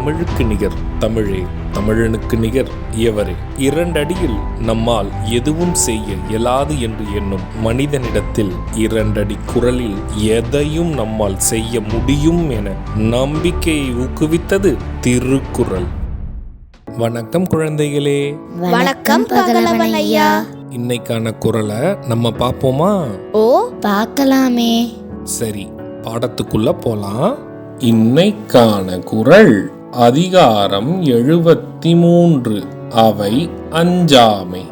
தமிழுக்கு நிகர் தமிழே, தமிழனுக்கு நிகர் எவரே. 2 அடியில் நம்மால் எதுவும் செய்ய இயலாது என்று எண்ணும் மனிதனிடத்தில் 2 அடி குரலில் எதையும் நம்மால் செய்ய முடியும் என நம்பிக்கையை ஊக்குவித்தது திருக்குறள். வணக்கம் குழந்தைகளே. வணக்கம் பகலவன் ஐயா. இன்னைக்கான குறளை நம்ம பார்ப்போமா? ஓ, பார்க்கலாமே. சரி, பாடத்துக்குள்ள போலாம். இன்னைக்கான குறள் அதிகாரம் 73, அவை அஞ்சாமை.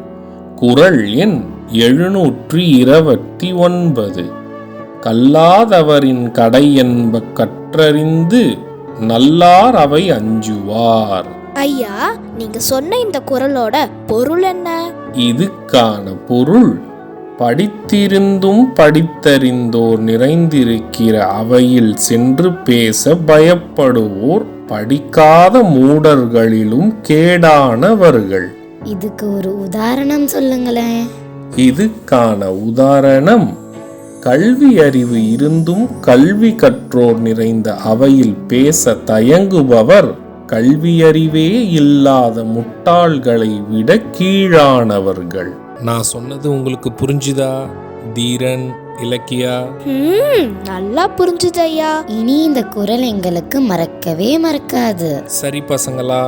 குறள் எண் 729. கல்லாதவரின் கடை என்ப கற்றறிந்து நல்லார் அவை அஞ்சுவார். ஐயா, நீங்க சொன்ன இந்த குறளோட பொருள் என்ன? இதுக்கான பொருள், படித்திருந்தும் படித்தறிந்தோர் நிறைந்திருக்கிற அவையில் சென்று பேச பயப்படுவோர் படிக்காத மூடர்களிலும் கேடானவர்கள். இதுக்கு ஒரு உதாரணம் சொல்லுங்களேன். இதுக்கான உதாரணம், கல்வி அறிவு இருந்தும் கல்வி கற்றோர் நிறைந்த அவையில் பேச தயங்குபவர் கல்வியறிவே இல்லாத முட்டாள்களை விட கீழானவர்கள். நான் சொன்னது உங்களுக்கு புரிஞ்சுதா தீரன், இலக்கியா? நல்லா புரிஞ்சுது ஐயா. இனி இந்த குறள் எங்களுக்கு மறக்கவே மறக்காது. சரி பசங்களா,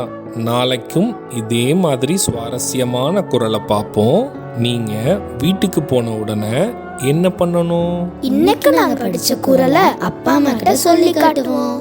நாளைக்கும் இதே மாதிரி சுவாரஸ்யமான குறளை பார்ப்போம். நீங்க வீட்டுக்கு போன உடனே என்ன பண்ணணும்? இன்னைக்கு நாங்க படிச்ச குறளை அப்பா அம்மா கிட்ட சொல்லி காட்டுவோம்.